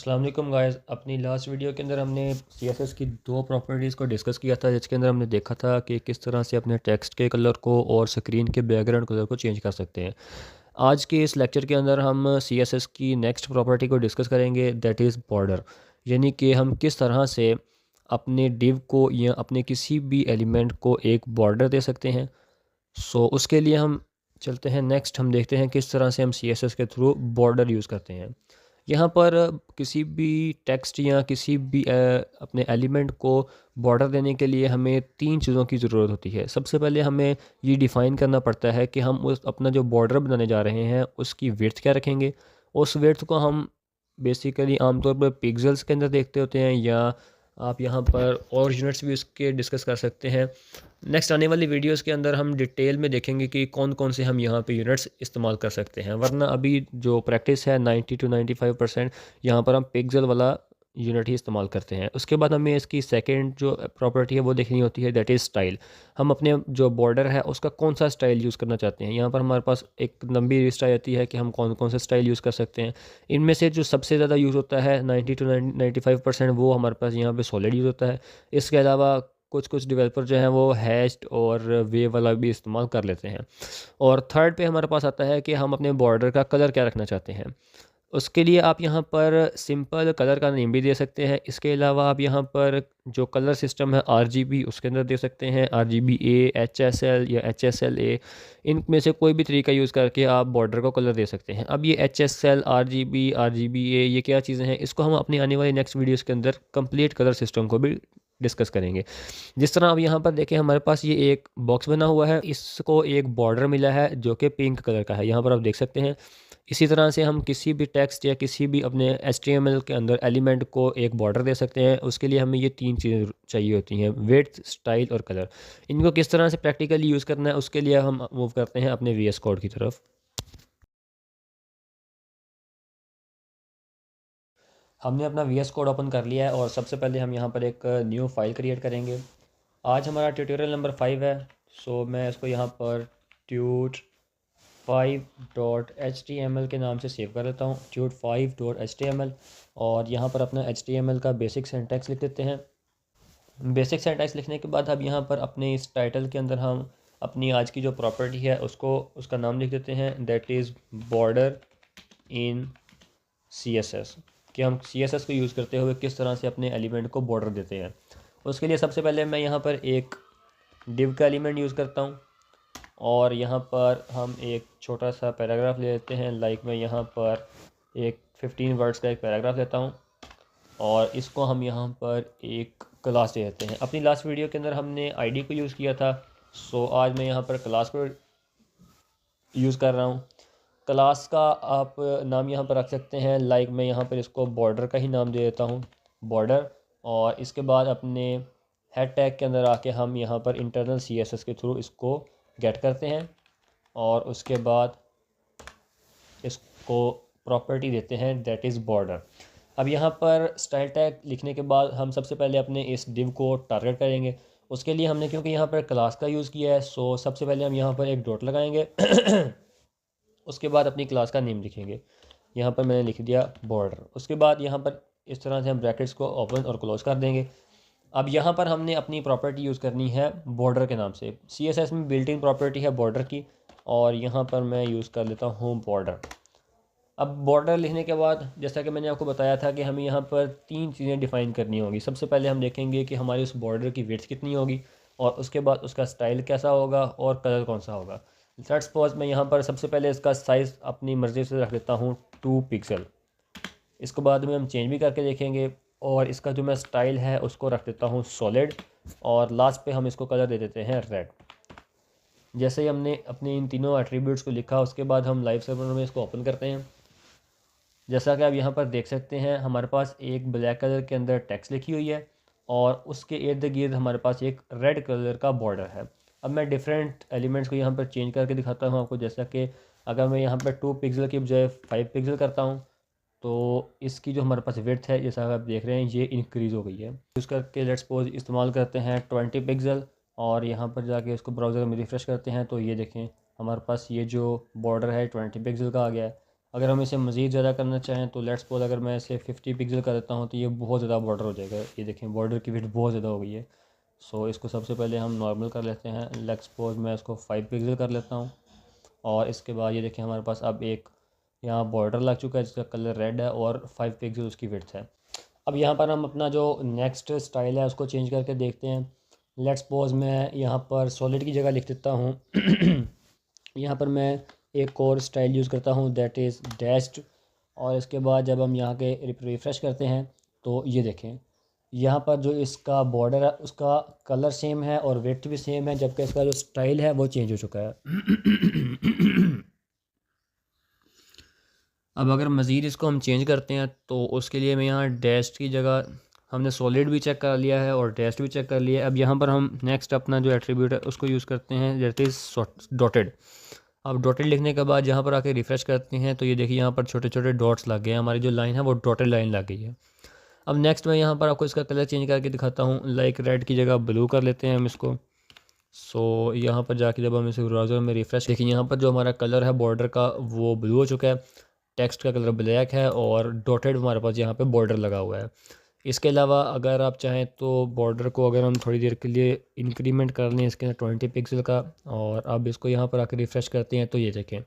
अस्सलाम वालेकुम गाइस। अपनी लास्ट वीडियो के अंदर हमने CSS की दो प्रॉपर्टीज़ को डिस्कस किया था, जिसके अंदर हमने देखा था कि किस तरह से अपने टेक्स्ट के कलर को और स्क्रीन के बैकग्राउंड कलर को चेंज कर सकते हैं। आज के इस लेक्चर के अंदर हम CSS की नेक्स्ट प्रॉपर्टी को डिस्कस करेंगे, दैट इज़ बॉर्डर। यानी कि हम किस तरह से अपने डिव को या अपने किसी भी एलिमेंट को एक बॉर्डर दे सकते हैं। उसके लिए हम चलते हैं नेक्स्ट, हम देखते हैं किस तरह से हम CSS के थ्रू बॉर्डर यूज़ करते हैं। यहाँ पर किसी भी टेक्स्ट या किसी भी अपने एलिमेंट को बॉर्डर देने के लिए हमें तीन चीज़ों की ज़रूरत होती है। सबसे पहले हमें ये डिफ़ाइन करना पड़ता है कि हम उस अपना जो बॉर्डर बनाने जा रहे हैं उसकी विड्थ क्या रखेंगे। उस विड्थ को हम बेसिकली आमतौर पर पिक्सेल्स के अंदर देखते होते हैं, या आप यहाँ पर और यूनिट्स भी उसके डिस्कस कर सकते हैं। नेक्स्ट आने वाली वीडियोस के अंदर हम डिटेल में देखेंगे कि कौन कौन से हम यहाँ पे यूनिट्स इस्तेमाल कर सकते हैं, वरना अभी जो प्रैक्टिस है 90 to 95% यहाँ पर हम पिक्सल वाला यूनिट ही इस्तेमाल करते हैं। उसके बाद हमें इसकी सेकंड जो प्रॉपर्टी है वो देखनी होती है, दैट इज़ स्टाइल। हम अपने जो बॉर्डर है उसका कौन सा स्टाइल यूज़ करना चाहते हैं। यहाँ पर हमारे पास एक लंबी लिस्ट आ जाती है कि हम कौन कौन से स्टाइल यूज़ कर सकते हैं। इनमें से जो सबसे ज़्यादा यूज़ होता है 90 to 95% वो हमारे पास यहाँ पे सॉलिड यूज़ होता है। इसके अलावा कुछ कुछ डेवलपर जो हैं वो हैश्ड और वेव वाला भी इस्तेमाल कर लेते हैं। और थर्ड पे हमारे पास आता है कि हम अपने बॉर्डर का कलर क्या रखना चाहते हैं। उसके लिए आप यहाँ पर सिंपल कलर का नेम भी दे सकते हैं। इसके अलावा आप यहाँ पर जो कलर सिस्टम है RGB उसके अंदर दे सकते हैं, RGBA, HSL या HSLA। इनमें से कोई भी तरीका यूज़ करके आप बॉर्डर को कलर दे सकते हैं। अब ये HSL, RGB, RGBA ये क्या चीज़ें हैं, इसको हम अपनी आने वाली नेक्स्ट वीडियोज़ के अंदर कंप्लीट कलर सिस्टम को भी डिस्कस करेंगे। जिस तरह आप यहाँ पर देखें, हमारे पास ये एक बॉक्स बना हुआ है, इसको एक बॉर्डर मिला है जो कि पिंक कलर का है, यहाँ पर आप देख सकते हैं। इसी तरह से हम किसी भी टेक्स्ट या किसी भी अपने HTML के अंदर एलिमेंट को एक बॉर्डर दे सकते हैं। उसके लिए हमें ये तीन चीज़ें चाहिए होती हैं, विड्थ, स्टाइल और कलर। इनको किस तरह से प्रैक्टिकली यूज़ करना है उसके लिए हम मूव करते हैं अपने VS कोड की तरफ। हमने अपना VS कोड ओपन कर लिया है और सबसे पहले हम यहाँ पर एक न्यू फाइल क्रिएट करेंगे। आज हमारा ट्यूटोरियल नंबर 5 है। मैं इसको यहाँ पर tut5.html के नाम से सेव कर लेता हूँ, tut5.html। और यहाँ पर अपना HTML का बेसिक सिंटैक्स लिख देते हैं। बेसिक सिंटैक्स लिखने के बाद अब यहाँ पर अपने इस टाइटल के अंदर हम अपनी आज की जो प्रॉपर्टी है उसका नाम लिख देते हैं, that is border in CSS। कि हम CSS को यूज़ करते हुए किस तरह से अपने एलिमेंट को बॉर्डर देते हैं। उसके लिए सबसे पहले मैं यहाँ पर एक डिव का एलिमेंट यूज़ करता हूँ और यहाँ पर हम एक छोटा सा पैराग्राफ ले लेते हैं। मैं यहाँ पर एक 15 वर्ड्स का एक पैराग्राफ लेता हूँ और इसको हम यहाँ पर एक क्लास दे देते हैं। अपनी लास्ट वीडियो के अंदर हमने ID को यूज़ किया था, आज मैं यहाँ पर क्लास को यूज़ कर रहा हूँ। क्लास का आप नाम यहाँ पर रख सकते हैं, मैं यहाँ पर इसको बॉर्डर का ही नाम दे देता हूँ, बॉर्डर। और इसके बाद अपने हेड टैग के अंदर आके हम यहाँ पर इंटरनल CSS के थ्रू इसको गेट करते हैं और उसके बाद इसको प्रॉपर्टी देते हैं, दैट इज़ बॉर्डर। अब यहाँ पर स्टाइल टैग लिखने के बाद हम सबसे पहले अपने इस डिव को टारगेट करेंगे। उसके लिए हमने क्योंकि यहाँ पर क्लास का यूज़ किया है, सबसे पहले हम यहाँ पर एक डॉट लगाएंगे उसके बाद अपनी क्लास का नेम लिखेंगे। यहाँ पर मैंने लिख दिया बॉर्डर। उसके बाद यहाँ पर इस तरह से हम ब्रैकेट्स को ओपन और क्लोज कर देंगे। अब यहाँ पर हमने अपनी प्रॉपर्टी यूज़ करनी है बॉर्डर के नाम से। CSS में बिल्ट इन प्रॉपर्टी है बॉर्डर की, और यहाँ पर मैं यूज़ कर लेता हूँ बॉर्डर। अब बॉर्डर लिखने के बाद जैसा कि मैंने आपको बताया था कि हमें यहाँ पर तीन चीज़ें डिफ़ाइन करनी होगी। सबसे पहले हम देखेंगे कि हमारी उस बॉर्डर की विड्थ कितनी होगी, और उसके बाद उसका स्टाइल कैसा होगा और कलर कौन सा होगा। लेट्स सपोज मैं यहाँ पर सबसे पहले इसका साइज़ अपनी मर्ज़ी से रख देता हूँ 2 पिक्सल। इसको बाद में हम चेंज भी करके देखेंगे। और इसका जो मैं स्टाइल है उसको रख देता हूँ सॉलिड, और लास्ट पे हम इसको कलर दे देते हैं रेड। जैसे ही हमने अपने इन तीनों एट्रीब्यूट्स को लिखा, उसके बाद हम लाइव सर्वर में इसको ओपन करते हैं। जैसा कि आप यहाँ पर देख सकते हैं, हमारे पास एक ब्लैक कलर के अंदर टेक्स्ट लिखी हुई है और उसके इर्द गिर्द हमारे पास एक रेड कलर का बॉर्डर है। अब मैं डिफरेंट एलिमेंट्स को यहाँ पर चेंज करके दिखाता हूँ आपको। जैसा कि अगर मैं यहाँ पर 2 पिक्सल की बजाय 5 पिक्सल करता हूँ तो इसकी जो हमारे पास विड्थ है, जैसा आप देख रहे हैं, ये इंक्रीज़ हो गई है। यूज़ करके लेट्स सपोज इस्तेमाल करते हैं 20 पिक्सल, और यहाँ पर जाके इसको ब्राउज़र में रिफ़्रेश करते हैं तो ये देखें हमारे पास ये जो बॉर्डर है 20 पिक्सल का आ गया है। अगर हम इसे मज़ीद ज़्यादा करना चाहें तो लेट्स सपोज अगर मैं इसे 50 पिक्सल कर देता हूँ तो ये बहुत ज़्यादा बॉर्डर हो जाएगा। ये देखें बॉर्डर की विड्थ बहुत ज़्यादा हो गई है। सो इसको सबसे पहले हम नॉर्मल कर लेते हैं। लेट्स सपोज मैं इसको 5 पिक्सल कर लेता हूँ और इसके बाद ये देखें हमारे पास अब एक यहाँ बॉर्डर लग चुका है जिसका कलर रेड है और 5 पिक्सल उसकी विड्थ है। अब यहाँ पर हम अपना जो नेक्स्ट स्टाइल है उसको चेंज करके देखते हैं। लेट्स सपोज मैं यहाँ पर सॉलिड की जगह लिख देता हूँ यहाँ पर मैं एक और स्टाइल यूज़ करता हूँ दैट इज़ डैश्ड। और इसके बाद जब हम यहाँ के रिफ़्रेश करते हैं तो ये देखें यहाँ पर जो इसका बॉर्डर है उसका कलर सेम है और विड्थ भी सेम है, जबकि इसका जो स्टाइल है वो चेंज हो चुका है। अब अगर मज़ीद इसको हम चेंज करते हैं तो उसके लिए मैं यहाँ डैश्ड की जगह हमने सॉलिड भी चेक कर लिया है और डैश्ड भी चेक कर लिया है। अब यहाँ पर हम नेक्स्ट अपना जो एट्रीब्यूट है उसको यूज़ करते हैं दैट इज़ डॉटेड। अब डॉटेड लिखने के बाद यहाँ पर आके रिफ़्रेश करते हैं तो ये देखिए यहाँ पर छोटे छोटे डॉट्स लग गए हैं, हमारी जो लाइन है वो डॉटेड लाइन लग गई है। अब नेक्स्ट मैं यहाँ पर आपको इसका कलर चेंज करके दिखाता हूँ। लाइक रेड की जगह ब्लू कर लेते हैं हम इसको। सो यहाँ पर जाके जब हम इसे ब्राउज़र में रिफ़्रेश देखिए यहाँ पर जो हमारा कलर है बॉर्डर का वो ब्लू हो चुका है, टेक्स्ट का कलर ब्लैक है और डॉटेड हमारे पास यहाँ पे बॉर्डर लगा हुआ है। इसके अलावा अगर आप चाहें तो बॉर्डर को अगर हम थोड़ी देर के लिए इंक्रीमेंट कर लें इसके अंदर 20 पिक्सल का और अब इसको यहाँ पर आकर रिफ़्रेश करते हैं तो ये देखें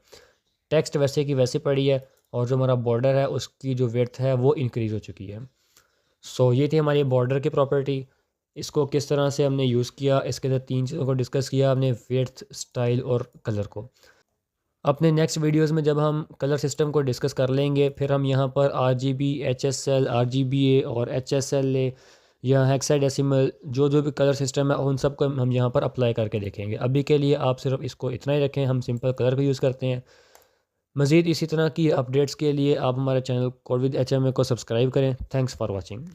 टेक्स्ट वैसे की वैसे पड़ी है और जो हमारा बॉर्डर है उसकी जो विड्थ है वो इंक्रीज़ हो चुकी है। सो ये थी हमारी बॉर्डर की प्रॉपर्टी। इसको किस तरह से हमने यूज़ किया इसके अंदर 3 चीज़ों को डिस्कस किया हमने, विड्थ, स्टाइल और कलर को। अपने नेक्स्ट वीडियोस में जब हम कलर सिस्टम को डिस्कस कर लेंगे फिर हम यहाँ पर RGB, HSL, RGBA और HSLA या हेक्साडेसिमल जो जो भी कलर सिस्टम है उन सब को हम यहाँ पर अप्लाई करके देखेंगे। अभी के लिए आप सिर्फ इसको इतना ही रखें, हम सिंपल कलर को यूज़ करते हैं। मज़ीद इसी तरह की अपडेट्स के लिए आप हमारे चैनल कोड विद HMA को सब्सक्राइब करें। Thanks for watching.